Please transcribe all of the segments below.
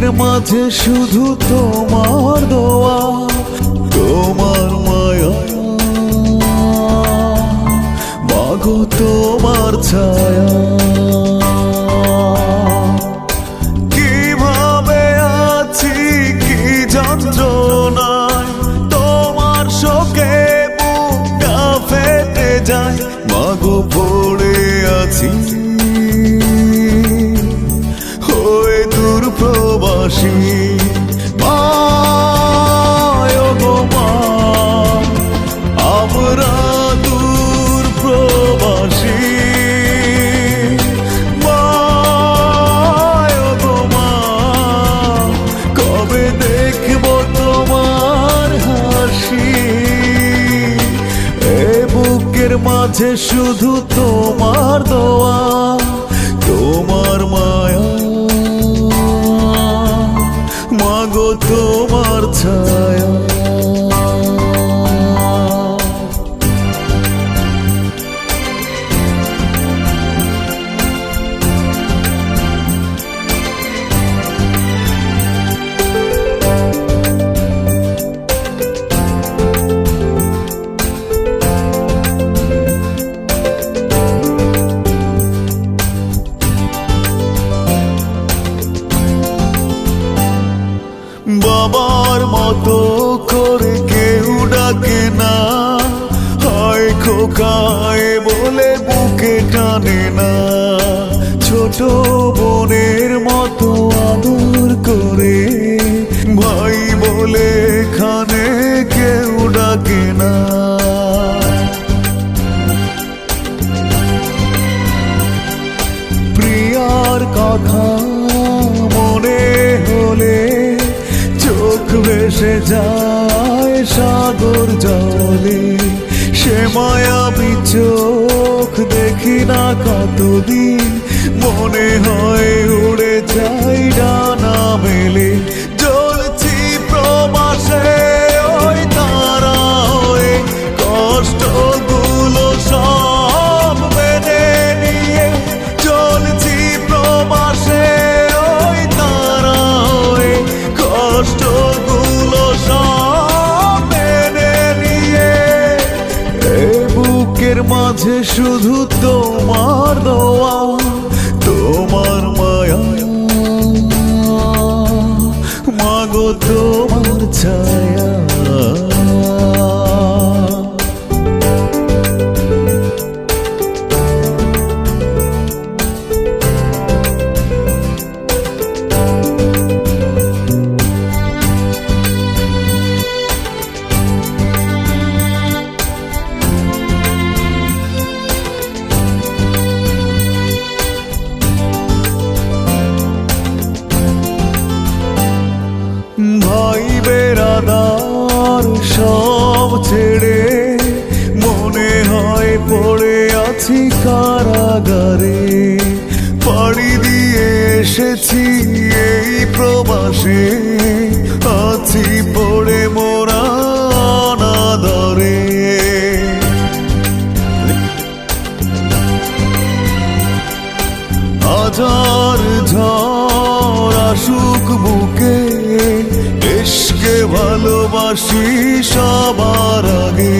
বুকের মাঝে শুধু তোমার দোয়া, তোমার মায়া, মাগো তোমার ছায়া। কিভাবে আছি কি যন্ত্রণায়, তোমার শোকে বুকটা ফেটে যায়। মাগো পড়ে আছি হয়ে দূর প্রবাসী। আমরা দূর প্রবাসী, কবে দেখব তোমার হাসি। এ বুকের মাঝে শুধু তোমার দোয়া, তোমার মায়া, মাগো তোমার ছায়া। বাবার মতো করে কেউ ডাকে না, হয় খোকায় বলে বুকে টানে না। ছোট বোনের মতো আদর করে ভাই বলে এখানে কেউ ডাকে না। প্রিয়ার কথা মনে হলে চোখ ভেসে যায় সাগর জলে। সে মায়াবী চোখ দেখি না কতদিন, মনে হয় উড়ে যাই ডানা মেলে। জ্বলছি প্রবাসে ওই তারা হয়ে, কষ্টগুলো সব মেনে নিয়ে। চলছি প্রবাসে ওই তারা হয়ে, কষ্টগুলো সব মেনে নিয়ে। এ বুকের মাঝে শুধু তোমার দোয়া, তোমার মায়া, মাগো তোমার ছায়া। ভাই বেরাদার সব ছেড়ে মনে হয় পড়ে আছি কারাগারে। পাড়ি দিয়ে এসেছি এই প্রবাসে, আছি পড়ে মোরা অনাদরে। হাজার ঝড় আসুক বুকে, ইশকে ভালোবাসি সবার আগে।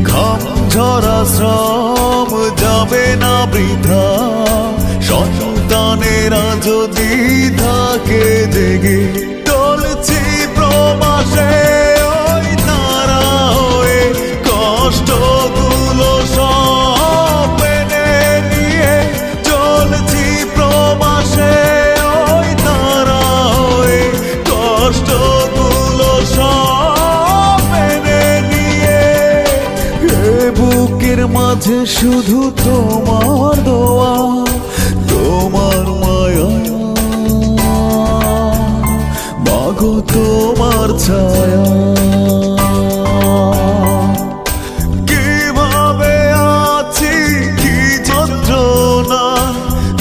ঘাম ঝরা শ্রম যাবে না বৃথা, সন্তানেরা যদি থাকে জেগে। চলছি প্রবাসে ওই তারা হয়ে, কষ্টগুলো সব মেনে নিয়ে। চলছি প্রবাসে ওই তারা হয়ে, কষ্টগুলো সব মেনে নিয়ে। এ বুকের মাঝে শুধু তোমার দোয়া, তোমার মায়া, মাগো তোমার ছায়া। কিভাবে আছি কি যন্ত্রণা,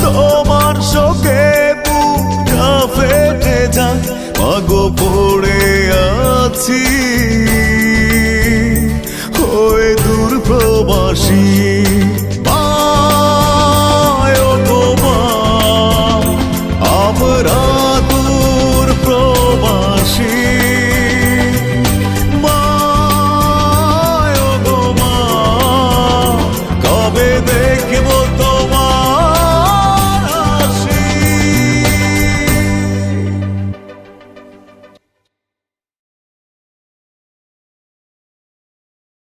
তোমার শোকে বুকটা ফেটে যায়। মাগো পড়ে আছি হয়ে দূর প্রবাসী।